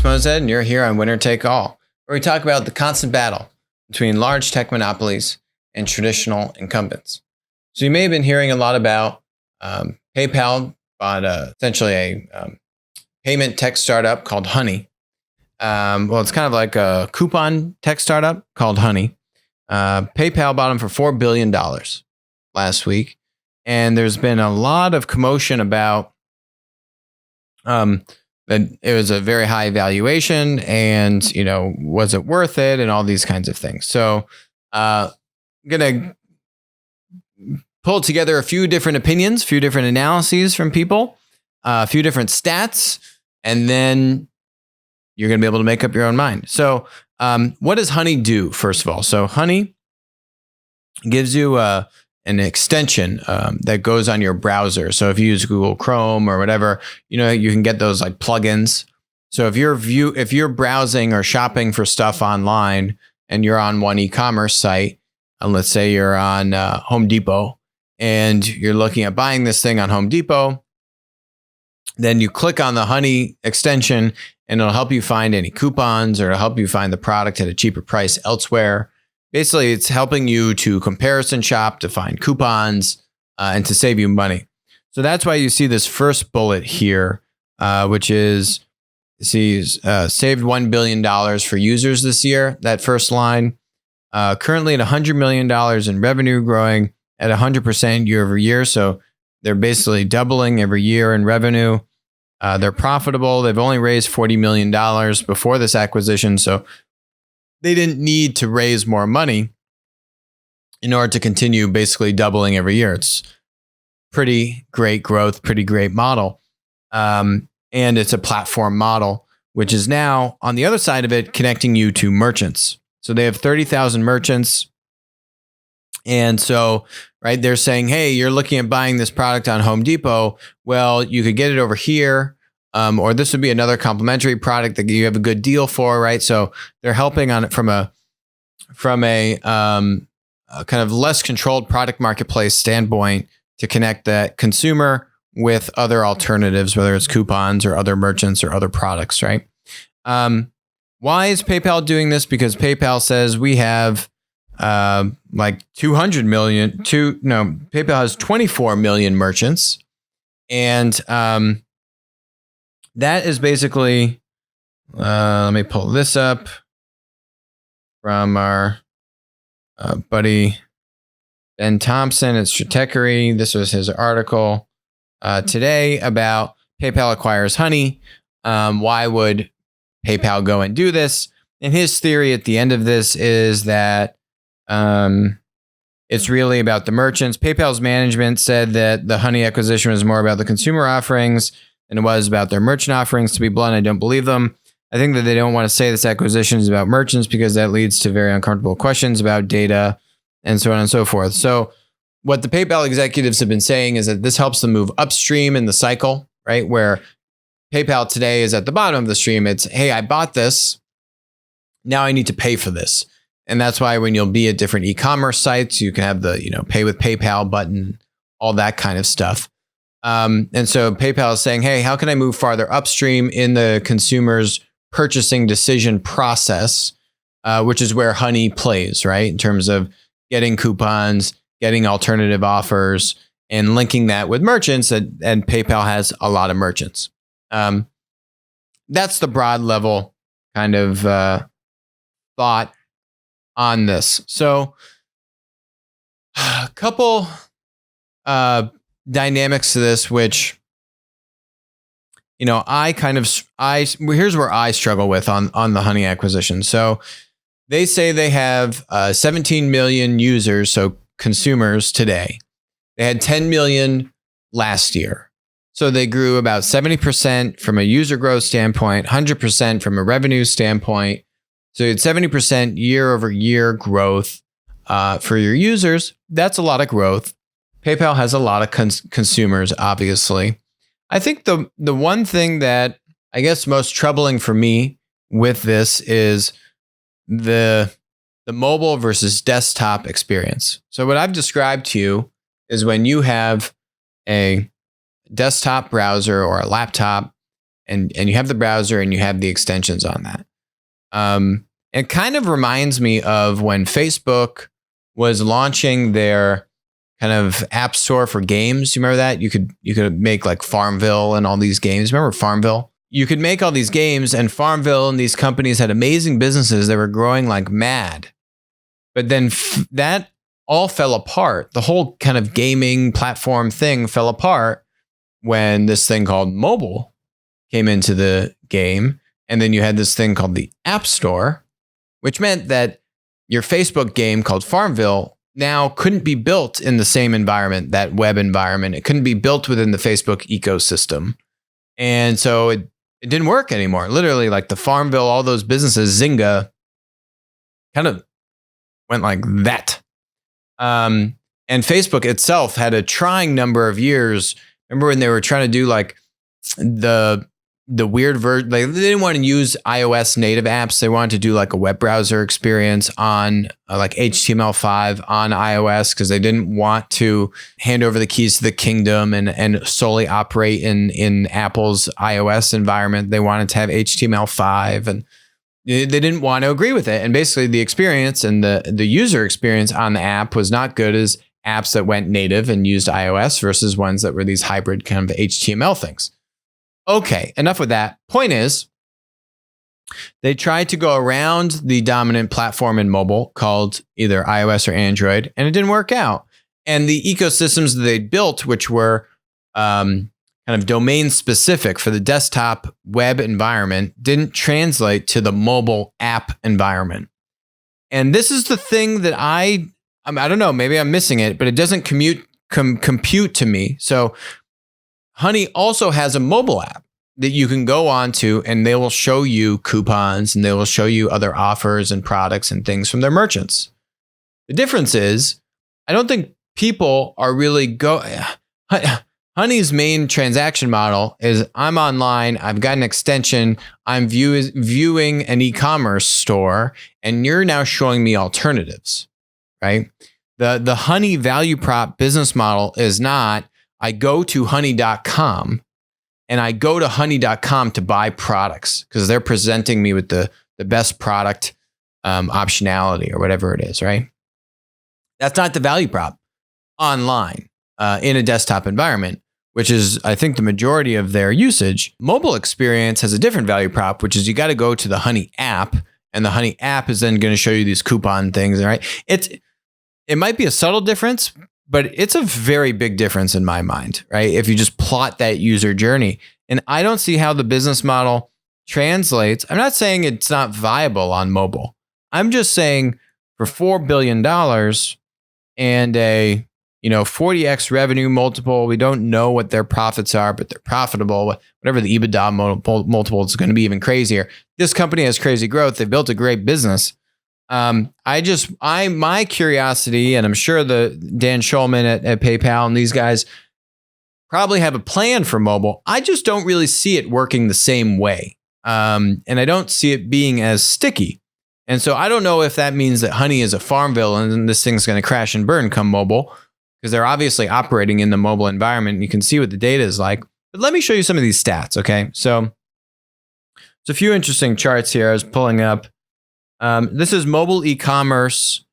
Alex Mozed, and you're here on Winner Take All, where we talk about the constant battle between large tech monopolies and traditional incumbents. So you may have been hearing a lot about PayPal bought essentially a payment tech startup called Honey. Well, it's kind of like a coupon tech startup called Honey. PayPal bought them for $4 billion last week. And there's been a lot of commotion about that it was a very high valuation and, was it worth it and all these kinds of things. So I'm going to pull together a few different opinions, a few different analyses from people, a few different stats, and then you're going to be able to make up your own mind. So what does Honey do, first of all? So Honey gives you an extension that goes on your browser. So if you use Google Chrome or whatever, you can get those like plugins. So if you're browsing or shopping for stuff online and you're on one e-commerce site, and let's say you're on Home Depot and you're looking at buying this thing on Home Depot, then you click on the Honey extension and it'll help you find any coupons or it'll help you find the product at a cheaper price elsewhere. Basically, it's helping you to comparison shop, to find coupons, and to save you money. So that's why you see this first bullet here, which is, saved $1 billion for users this year. That first line, currently at $100 million in revenue, growing at 100% year over year. So they're basically doubling every year in revenue. They're profitable. They've only raised $40 million before this acquisition. So they didn't need to raise more money in order to continue basically doubling every year. It's pretty great growth, pretty great model. And it's a platform model, which is now on the other side of it, connecting you to merchants. So they have 30,000 merchants. And so, right, they're saying, hey, you're looking at buying this product on Home Depot. Well, you could get it over here. Or this would be another complementary product that you have a good deal for, right? So they're helping on it from a kind of less controlled product marketplace standpoint to connect that consumer with other alternatives, whether it's coupons or other merchants or other products, right? Why is PayPal doing this? Because PayPal says we have like 200 million. PayPal has 24 million merchants, and that is basically, let me pull this up from our buddy Ben Thompson at Stratechery. This was his article today about PayPal acquires Honey. Why would PayPal go and do this? And his theory at the end of this is that it's really about the merchants. PayPal's management said that the Honey acquisition was more about the consumer offerings than it was about their merchant offerings. To be blunt, I don't believe them. I think that they don't want to say this acquisition is about merchants because that leads to very uncomfortable questions about data and so on and so forth. So what the PayPal executives have been saying is that this helps them move upstream in the cycle, right? Where PayPal today is at the bottom of the stream. It's, hey, I bought this. Now I need to pay for this. And that's why when you'll be at different e-commerce sites, you can have the, pay with PayPal button, all that kind of stuff. And so PayPal is saying, hey, how can I move farther upstream in the consumer's purchasing decision process, which is where Honey plays, right? In terms of getting coupons, getting alternative offers, and linking that with merchants. And PayPal has a lot of merchants. That's the broad level kind of thought on this. So a couple dynamics to this, which, here's where I struggle with on the Honey acquisition. So they say they have 17 million users, so consumers today. They had 10 million last year. So they grew about 70% from a user growth standpoint, 100% from a revenue standpoint. So it's 70% year over year growth for your users. That's a lot of growth. PayPal has a lot of consumers, obviously. I think the one thing that I guess most troubling for me with this is the mobile versus desktop experience. So what I've described to you is when you have a desktop browser or a laptop and you have the browser and you have the extensions on that. It kind of reminds me of when Facebook was launching their kind of app store for games. You remember that? You could make like Farmville and all these games. Remember Farmville? You could make all these games, and Farmville and these companies had amazing businesses that were growing like mad. But then that all fell apart. The whole kind of gaming platform thing fell apart when this thing called mobile came into the game. And then you had this thing called the App Store, which meant that your Facebook game called Farmville now couldn't be built in the same environment, that web environment. It couldn't be built within the Facebook ecosystem. And so it didn't work anymore. Literally, like the Farmville, all those businesses, Zynga, kind of went like that. And Facebook itself had a trying number of years. Remember when they were trying to do like the weird version? They didn't want to use iOS native apps. They wanted to do like a web browser experience on like HTML5 on iOS, because they didn't want to hand over the keys to the kingdom and solely operate in Apple's iOS environment. They wanted to have HTML5, and they didn't want to agree with it. And basically the experience and the user experience on the app was not good as apps that went native and used iOS versus ones that were these hybrid kind of HTML things. Okay, enough with that. Point is, they tried to go around the dominant platform in mobile called either iOS or Android, and it didn't work out. And the ecosystems that they built, which were kind of domain specific for the desktop web environment, didn't translate to the mobile app environment. And this is the thing that I don't know, maybe I'm missing it, but it doesn't compute to me. So Honey also has a mobile app that you can go on to, and they will show you coupons and they will show you other offers and products and things from their merchants. The difference is, I don't think people are really Honey's main transaction model is I'm online, I've got an extension, I'm viewing an e-commerce store, and you're now showing me alternatives, right? The Honey value prop business model is not, I go to honey.com and I go to honey.com to buy products because they're presenting me with the best product optionality or whatever it is, right? That's not the value prop online in a desktop environment, which is, I think, the majority of their usage. Mobile experience has a different value prop, which is you got to go to the Honey app, and the Honey app is then going to show you these coupon things, right? It might be a subtle difference, but it's a very big difference in my mind, right? If you just plot that user journey. And I don't see how the business model translates. I'm not saying it's not viable on mobile. I'm just saying for $4 billion and a 40x revenue multiple, we don't know what their profits are, but they're profitable. Whatever the EBITDA multiple is going to be even crazier. This company has crazy growth. They built a great business. My curiosity, and I'm sure the Dan Schulman at PayPal and these guys probably have a plan for mobile. I just don't really see it working the same way. And I don't see it being as sticky. And so I don't know if that means that Honey is a Farmville and this thing's going to crash and burn come mobile, because they're obviously operating in the mobile environment and you can see what the data is like. But let me show you some of these stats. Okay. So there's a few interesting charts here I was pulling up. This is mobile e-commerce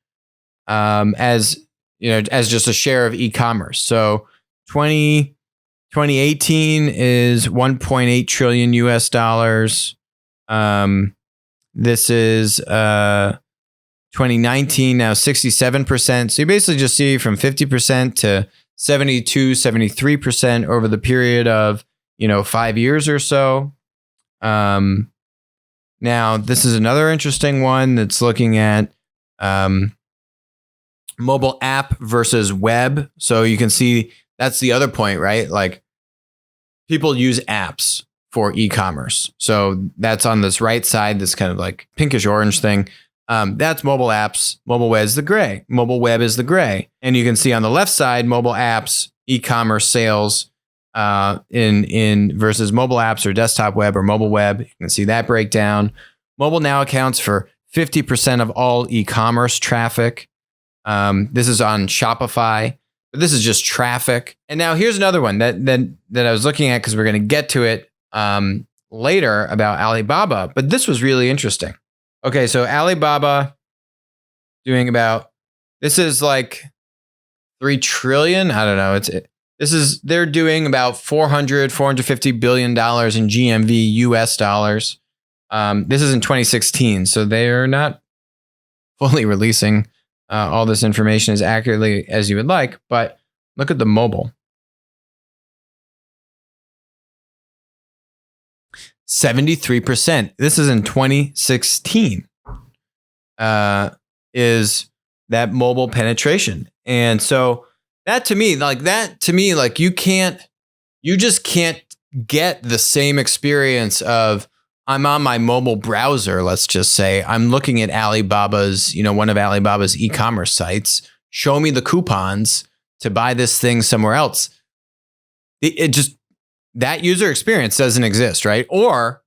as just a share of e-commerce. So 2018 is 1.8 trillion US dollars. This is 2019 now 67%. So you basically just see from 50% to 72, 73% over the period of 5 years or so. Now, this is another interesting one that's looking at mobile app versus web. So you can see that's the other point, right? Like people use apps for e-commerce. So that's on this right side, this kind of like pinkish orange thing. That's mobile apps. Mobile web is the gray. Mobile web is the gray. And you can see on the left side, mobile apps, e-commerce sales in versus mobile apps or desktop web or mobile web. You can see that breakdown. Mobile now accounts for 50% of all e-commerce traffic. This is on Shopify, but this is just traffic. And now here's another one that I was looking at because we're going to get to it later about Alibaba, but this was really interesting. Okay, so Alibaba doing about, this is like 3 trillion. I don't know. They're doing about 450 billion dollars in GMV US dollars. This is in 2016, so they're not fully releasing all this information as accurately as you would like, but look at the mobile. 73%. This is in 2016. Is that mobile penetration. And so that to me, you just can't get the same experience of, I'm on my mobile browser, let's just say, I'm looking at Alibaba's, one of Alibaba's e-commerce sites, show me the coupons to buy this thing somewhere else. That user experience doesn't exist, right? Or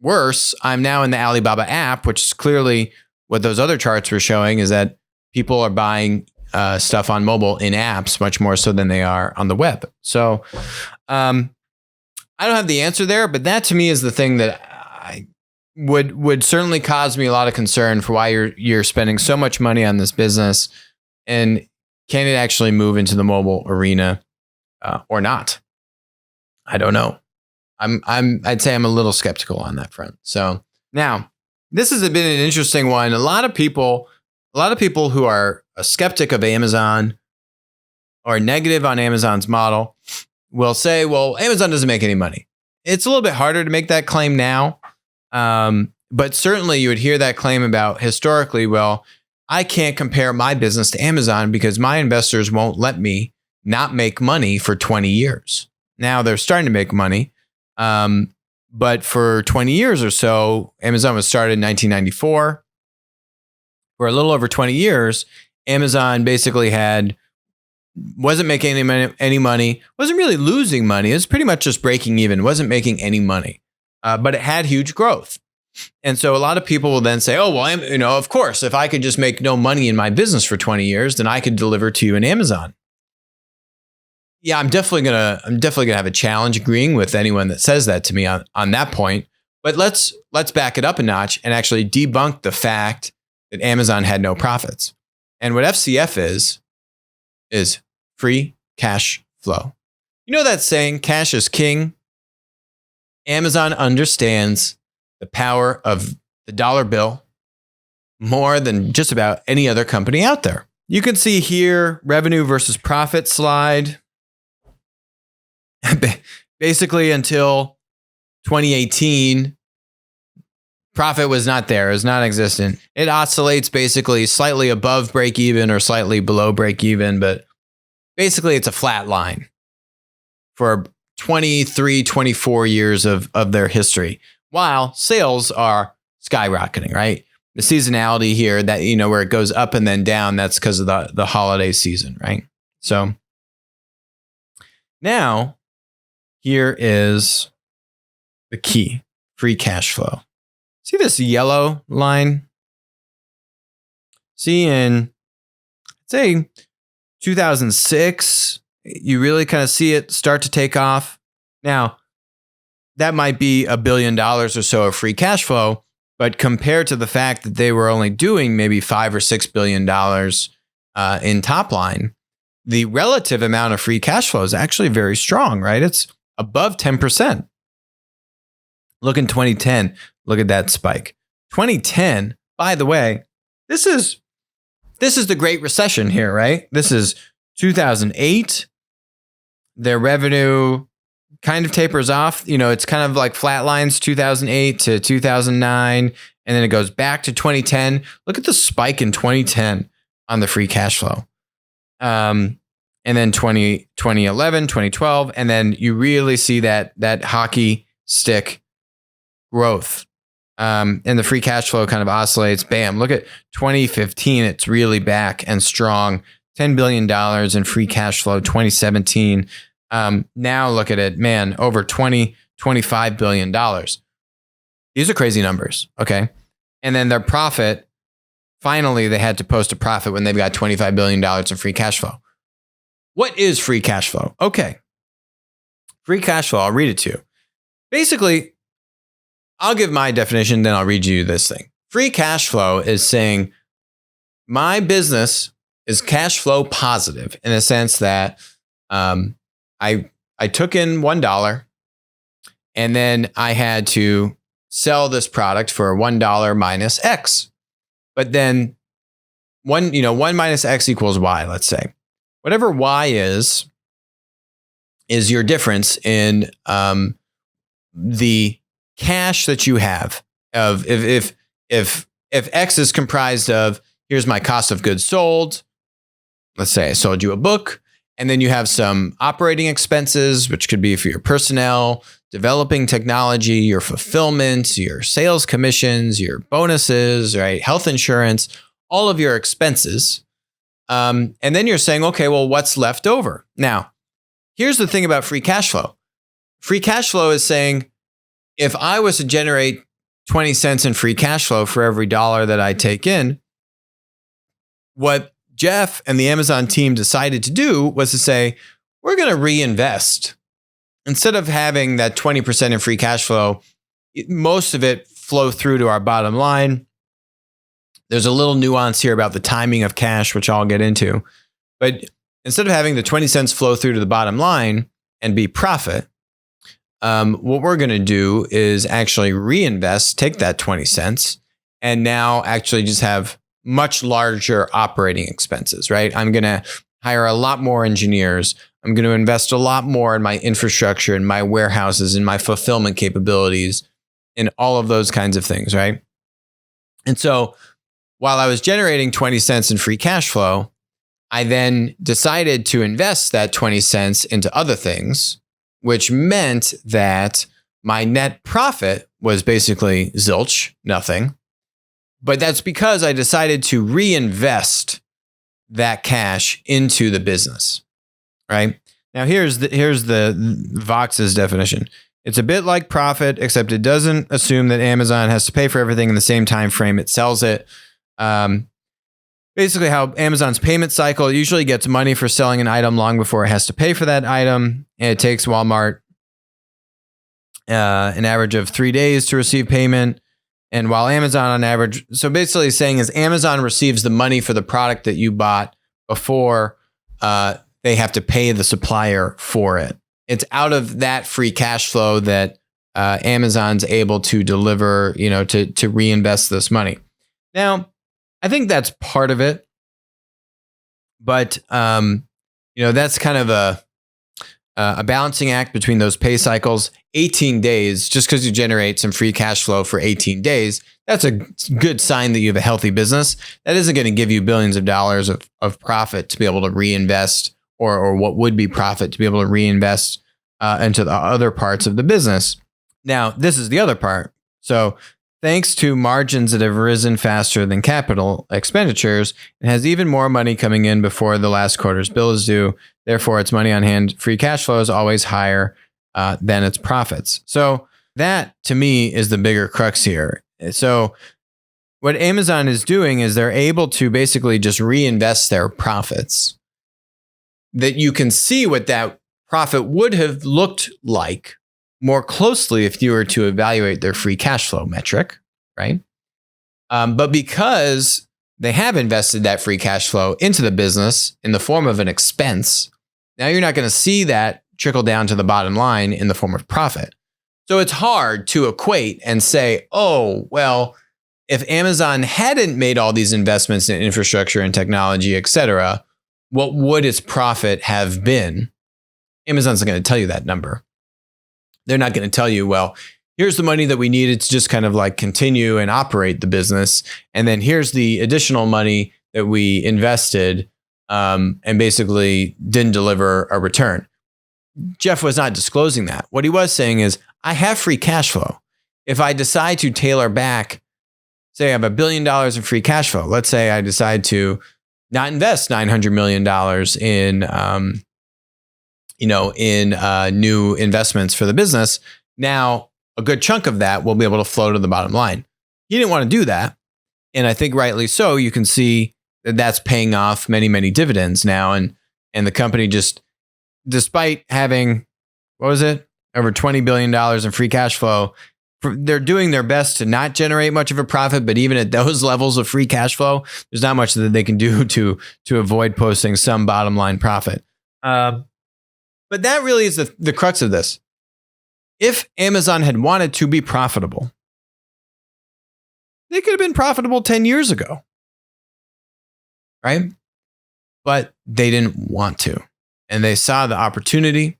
worse, I'm now in the Alibaba app, which is clearly what those other charts were showing, is that people are buying stuff on mobile in apps much more so than they are on the web. So I don't have the answer there, but that to me is the thing that would certainly cause me a lot of concern for why you're spending so much money on this business, and can it actually move into the mobile arena or not? I don't know. I'd say I'm a little skeptical on that front. So now this has been an interesting one. A lot of people who are a skeptic of Amazon or negative on Amazon's model will say, well, Amazon doesn't make any money. It's a little bit harder to make that claim now. But certainly you would hear that claim about historically, well, I can't compare my business to Amazon because my investors won't let me not make money for 20 years. Now they're starting to make money. But for 20 years or so, Amazon was started in 1994. For a little over 20 years, Amazon basically wasn't making any money, wasn't really losing money. It was pretty much just breaking even, wasn't making any money. But it had huge growth. And so a lot of people will then say, oh, well, of course, if I could just make no money in my business for 20 years, then I could deliver to you in Amazon. Yeah, I'm definitely gonna have a challenge agreeing with anyone that says that to me on that point. But let's back it up a notch and actually debunk the fact that Amazon had no profits. And what FCF is free cash flow. You know that saying, cash is king? Amazon understands the power of the dollar bill more than just about any other company out there. You can see here revenue versus profit slide. Basically until 2018, profit was not there. It was non-existent. It oscillates basically slightly above break even or slightly below break even, but basically it's a flat line for 23, 24 years of their history, while sales are skyrocketing, right? The seasonality here that, where it goes up and then down, that's because of the holiday season, right? So now here is the key, free cash flow. See this yellow line? See in, say, 2006, you really kind of see it start to take off. Now, that might be $1 billion or so of free cash flow, but compared to the fact that they were only doing maybe $5 or $6 billion in top line, the relative amount of free cash flow is actually very strong, right? It's above 10%. Look in 2010, look at that spike. 2010, by the way, this is the Great Recession here, right? This is 2008. Their revenue kind of tapers off. It's kind of like flatlines 2008 to 2009, and then it goes back to 2010. Look at the spike in 2010 on the free cash flow. And then 2011, 2012, and then you really see that hockey stick growth. And the free cash flow kind of oscillates. Bam, look at 2015. It's really back and strong. $10 billion in free cash flow, 2017. Now look at it, man, over $25 billion. These are crazy numbers, okay? And then their profit, finally, they had to post a profit when they've got $25 billion in free cash flow. What is free cash flow? Okay. Free cash flow, I'll read it to you. Basically, I'll give my definition, then I'll read you this thing. Free cash flow is saying my business is cash flow positive in the sense that I took in $1 and then I had to sell this product for $1 minus X. But then one minus X equals Y, let's say. Whatever Y is your difference in the cash that you have. Of if X is comprised of, here's my cost of goods sold. Let's say I sold you a book, and then you have some operating expenses, which could be for your personnel, developing technology, your fulfillment, your sales commissions, your bonuses, right? Health insurance, all of your expenses. And then you're saying, okay, well, what's left over? Now, here's the thing about free cash flow. Free cash flow is saying, if I was to generate 20 cents in free cash flow for every dollar that I take in, what Jeff and the Amazon team decided to do was to say, we're going to reinvest. Instead of having that 20% in free cash flow, most of it flow through to our bottom line. There's a little nuance here about the timing of cash, which I'll get into. But instead of having the 20 cents flow through to the bottom line and be profit, what we're going to do is actually reinvest, take that 20 cents, and now actually just have much larger operating expenses, right? I'm going to hire a lot more engineers. I'm going to invest a lot more in my infrastructure, in my warehouses, in my fulfillment capabilities, in all of those kinds of things, right? And so while I was generating 20 cents in free cash flow, I then decided to invest that 20 cents into other things, which meant that my net profit was basically zilch, nothing. But that's because I decided to reinvest that cash into the business, right? Now, here's the Vox's definition. It's a bit like profit, except it doesn't assume that Amazon has to pay for everything in the same time frame it sells it. Basically, how Amazon's payment cycle usually gets money for selling an item long before it has to pay for that item, and it takes Walmart an average of 3 days to receive payment. And while Amazon on average, so basically saying is Amazon receives the money for the product that you bought before they have to pay the supplier for it. It's out of that free cash flow that Amazon's able to deliver, to reinvest this money. Now, I think that's part of it, but that's kind of a balancing act between those pay cycles. 18 days, just because you generate some free cash flow for 18 days, that's a good sign that you have a healthy business. That isn't going to give you billions of dollars of profit to be able to reinvest, or what would be profit to be able to reinvest into the other parts of the business. Now, this is the other part. So thanks to margins that have risen faster than capital expenditures, it has even more money coming in before the last quarter's bill is due. Therefore, its money on hand free cash flow is always higher than its profits. So that, to me, is the bigger crux here. So what Amazon is doing is they're able to basically just reinvest their profits. That you can see what that profit would have looked like more closely if you were to evaluate their free cash flow metric, right? But because they have invested that free cash flow into the business in the form of an expense, now you're not going to see that trickle down to the bottom line in the form of profit. So it's hard to equate and say, oh, well, if Amazon hadn't made all these investments in infrastructure and technology, et cetera, what would its profit have been? Amazon's not going to tell you that number. They're not going to tell you, well, here's the money that we needed to just kind of like continue and operate the business. And then here's the additional money that we invested and basically didn't deliver a return. Jeff was not disclosing that. What he was saying is, I have free cash flow. If I decide to tailor back, say I have $1 billion in free cash flow. Let's say I decide to not invest $900 million in new investments for the business. Now, a good chunk of that will be able to flow to the bottom line. He didn't want to do that. And I think rightly so. You can see that that's paying off many, many dividends now. And the company just, despite having, over $20 billion in free cash flow, they're doing their best to not generate much of a profit, but even at those levels of free cash flow, there's not much that they can do to avoid posting some bottom line profit. But that really is the crux of this. If Amazon had wanted to be profitable, they could have been profitable 10 years ago, right? But they didn't want to. And they saw the opportunity.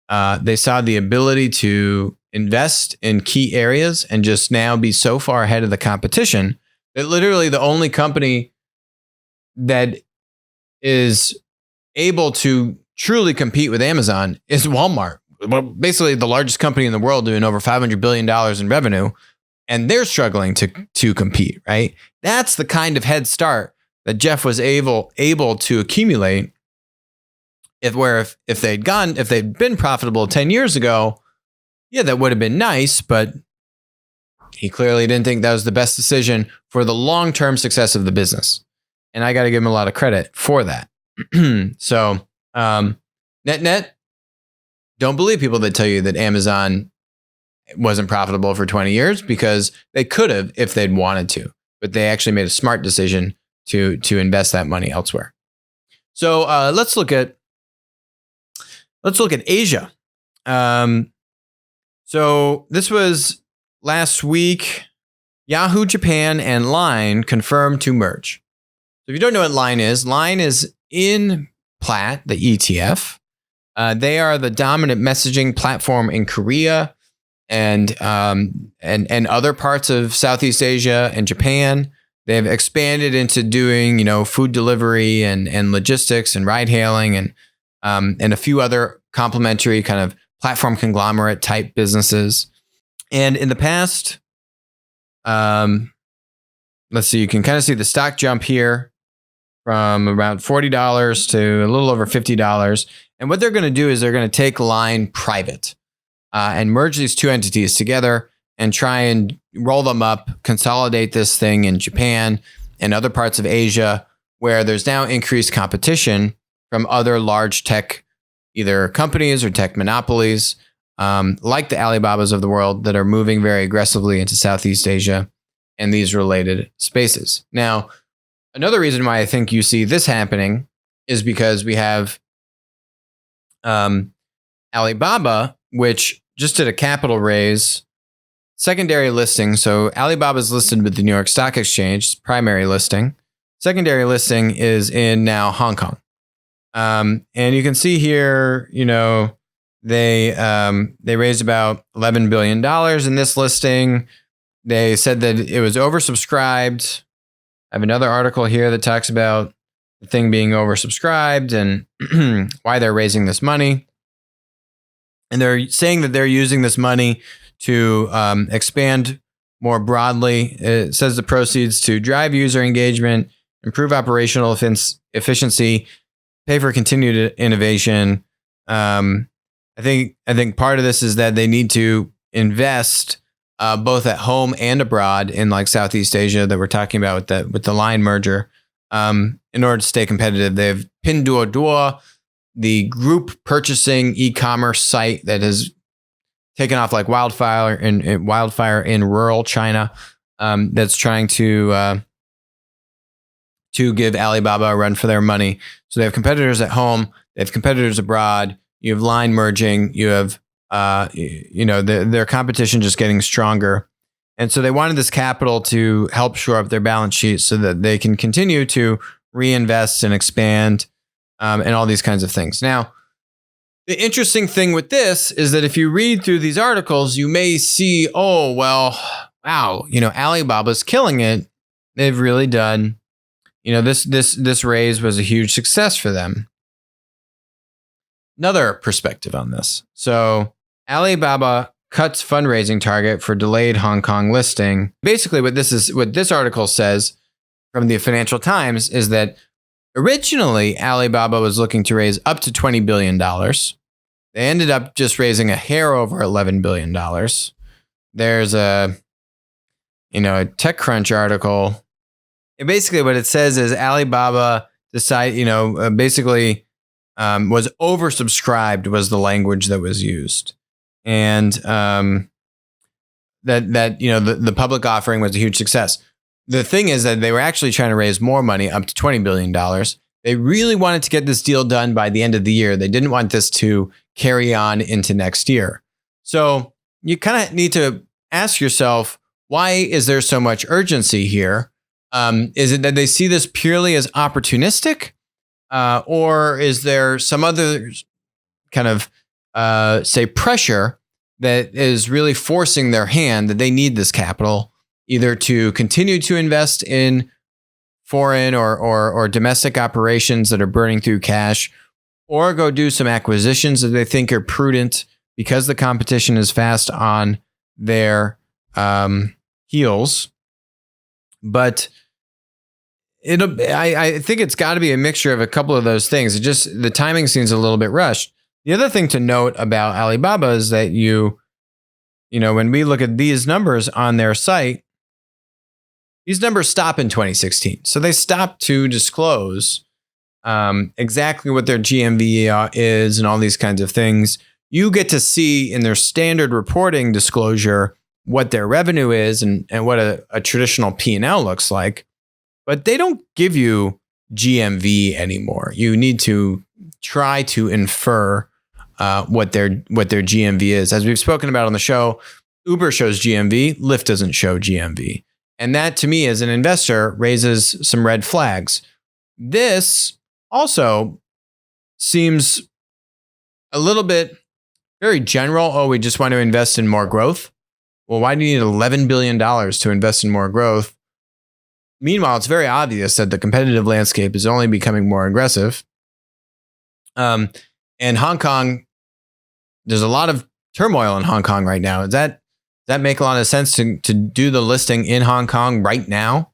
They saw the ability to invest in key areas and just now be so far ahead of the competition that literally the only company that is able to truly compete with Amazon is Walmart. Well, basically the largest company in the world doing over $500 billion in revenue, and they're struggling to compete, right? That's the kind of head start that Jeff was able to accumulate if they'd been profitable 10 years ago. Yeah, that would have been nice, but he clearly didn't think that was the best decision for the long-term success of the business. And I got to give him a lot of credit for that. So, net, don't believe people that tell you that Amazon wasn't profitable for 20 years, because they could have if they'd wanted to, but they actually made a smart decision to invest that money elsewhere. So let's look at Asia. So this was last week. Yahoo Japan and Line confirmed to merge. So if you don't know what Line is in Plaid, the ETF. They are the dominant messaging platform in Korea and other parts of Southeast Asia and Japan. They've expanded into doing, food delivery and logistics and ride hailing and a few other complementary kind of platform conglomerate type businesses. And in the past, let's see, you can kind of see the stock jump here from around $40 to a little over $50. And what they're going to do is they're going to take Line private and merge these two entities together and try and roll them up, consolidate this thing in Japan and other parts of Asia, where there's now increased competition from other large tech, either companies or tech monopolies, like the Alibabas of the world, that are moving very aggressively into Southeast Asia and these related spaces. Now, another reason why I think you see this happening is because we have Alibaba, which just did a capital raise, secondary listing. So Alibaba is listed with the New York Stock Exchange, primary listing. Secondary listing is in now Hong Kong. And you can see here, they raised about $11 billion in this listing. They said that it was oversubscribed. I have another article here that talks about the thing being oversubscribed and why they're raising this money. And they're saying that they're using this money to expand more broadly. It says the proceeds to drive user engagement, improve operational efficiency, pay for continued innovation. I think part of this is that they need to invest both at home and abroad in like Southeast Asia that we're talking about with the Line merger in order to stay competitive. They have Pinduoduo, the group purchasing e-commerce site that has taken off like wildfire in rural China. That's trying to give Alibaba a run for their money. So they have competitors at home, they have competitors abroad. You have Line merging. You have their competition just getting stronger, and so they wanted this capital to help shore up their balance sheet so that they can continue to reinvest and expand and all these kinds of things. Now, the interesting thing with this is that if you read through these articles, you may see, oh, well, wow, Alibaba's killing it. They've really done, this raise was a huge success for them. Another perspective on this. So Alibaba cuts fundraising target for delayed Hong Kong listing. Basically, what this article says from the Financial Times is that originally Alibaba was looking to raise up to $20 billion. They ended up just raising a hair over $11 billion. There's a TechCrunch article. And basically what it says is Alibaba was oversubscribed was the language that was used. And that the public offering was a huge success. The thing is that they were actually trying to raise more money, up to $20 billion. They really wanted to get this deal done by the end of the year. They didn't want this to carry on into next year. So you kind of need to ask yourself, why is there so much urgency here? Is it that they see this purely as opportunistic? Or is there some other kind of, say, pressure that is really forcing their hand, that they need this capital either to continue to invest in foreign or domestic operations that are burning through cash, or go do some acquisitions that they think are prudent because the competition is fast on their heels. But I think it's got to be a mixture of a couple of those things. It just, the timing seems a little bit rushed. The other thing to note about Alibaba is that when we look at these numbers on their site, these numbers stop in 2016. So they stopped to disclose exactly what their GMV is and all these kinds of things. You get to see in their standard reporting disclosure what their revenue is and what a traditional P&L looks like. But they don't give you GMV anymore. You need to try to infer what their GMV is. As we've spoken about on the show, Uber shows GMV, Lyft doesn't show GMV. And that, to me, as an investor, raises some red flags. This also seems a little bit very general. Oh, we just want to invest in more growth. Well, why do you need $11 billion to invest in more growth? Meanwhile, it's very obvious that the competitive landscape is only becoming more aggressive. And Hong Kong, there's a lot of turmoil in Hong Kong right now. Does that make a lot of sense to do the listing in Hong Kong right now?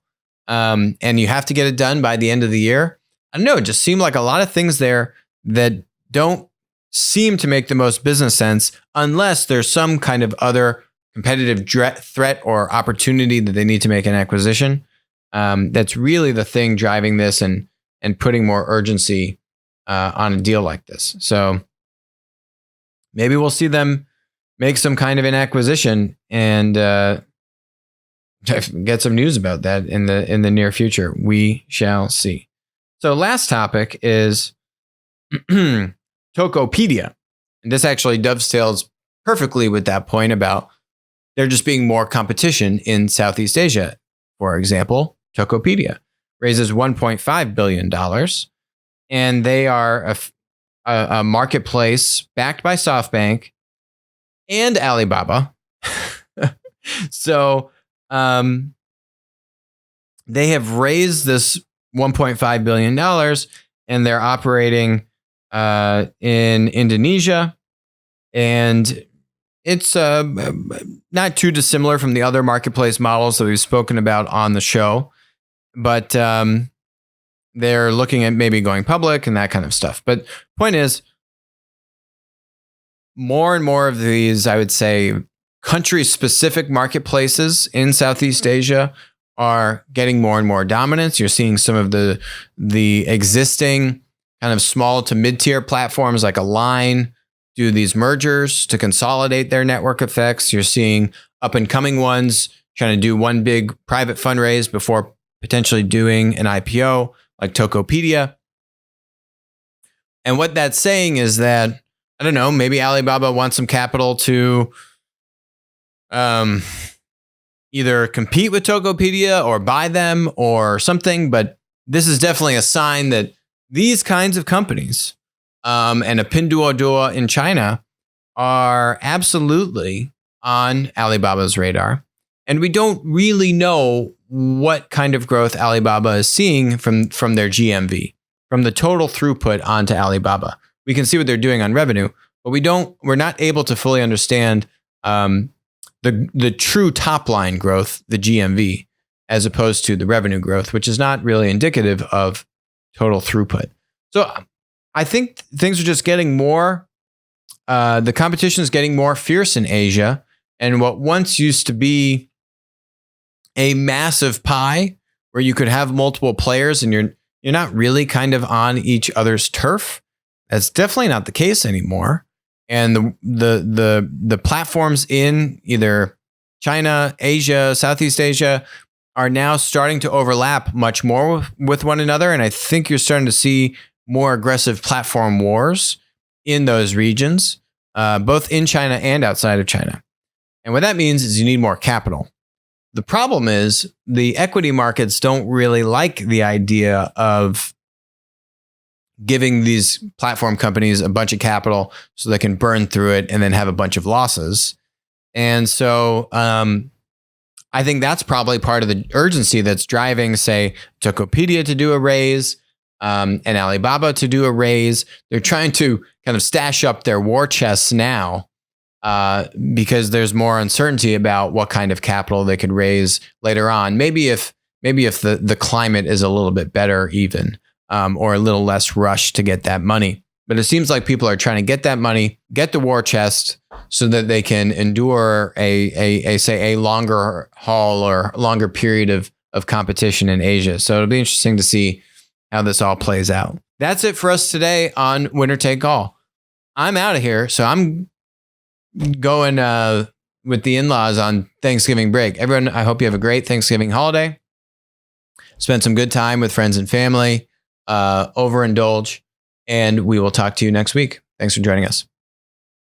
And you have to get it done by the end of the year. I don't know. It just seemed like a lot of things there that don't seem to make the most business sense unless there's some kind of other competitive threat or opportunity that they need to make an acquisition. That's really the thing driving this and putting more urgency on a deal like this. So maybe we'll see them make some kind of an acquisition and get some news about that in the near future. We shall see. So last topic is Tokopedia. And this actually dovetails perfectly with that point about there just being more competition in Southeast Asia. For example, Tokopedia raises $1.5 billion, and they are a marketplace backed by SoftBank and Alibaba. So they have raised this $1.5 billion, and they're operating in Indonesia. And it's not too dissimilar from the other marketplace models that we've spoken about on the show. But they're looking at maybe going public and that kind of stuff. But point is, more and more of these, I would say, country-specific marketplaces in Southeast Asia are getting more and more dominance. You're seeing some of the existing kind of small to mid-tier platforms like Align do these mergers to consolidate their network effects. You're seeing up-and-coming ones trying to do one big private fundraise before potentially doing an IPO like Tokopedia. And what that's saying is that, I don't know, maybe Alibaba wants some capital to either compete with Tokopedia or buy them or something. But this is definitely a sign that these kinds of companies and a Pinduoduo in China are absolutely on Alibaba's radar. And we don't really know what kind of growth Alibaba is seeing from their GMV, from the total throughput onto Alibaba. We can see what they're doing on revenue, but we're not able to fully understand the true top line growth, the GMV, as opposed to the revenue growth, which is not really indicative of total throughput. So I think things are just getting more, the competition is getting more fierce in Asia. And what once used to be a massive pie where you could have multiple players and you're not really kind of on each other's turf, that's definitely not the case anymore. And the platforms in either China, Asia, Southeast Asia are now starting to overlap much more with one another. And I think you're starting to see more aggressive platform wars in those regions, both in China and outside of China. And what that means is you need more capital. The problem is the equity markets don't really like the idea of giving these platform companies a bunch of capital so they can burn through it and then have a bunch of losses. And so I think that's probably part of the urgency that's driving, say, Tokopedia to do a raise and Alibaba to do a raise. They're trying to kind of stash up their war chests now because there's more uncertainty about what kind of capital they could raise later on. Maybe if the climate is a little bit better even. Or a little less rush to get that money. But it seems like people are trying to get that money, get the war chest so that they can endure a longer haul or longer period of competition in Asia. So it'll be interesting to see how this all plays out. That's it for us today on Winner Take All. I'm out of here. So I'm going with the in-laws on Thanksgiving break. Everyone, I hope you have a great Thanksgiving holiday. Spend some good time with friends and family. Overindulge, and we will talk to you next week. Thanks for joining us.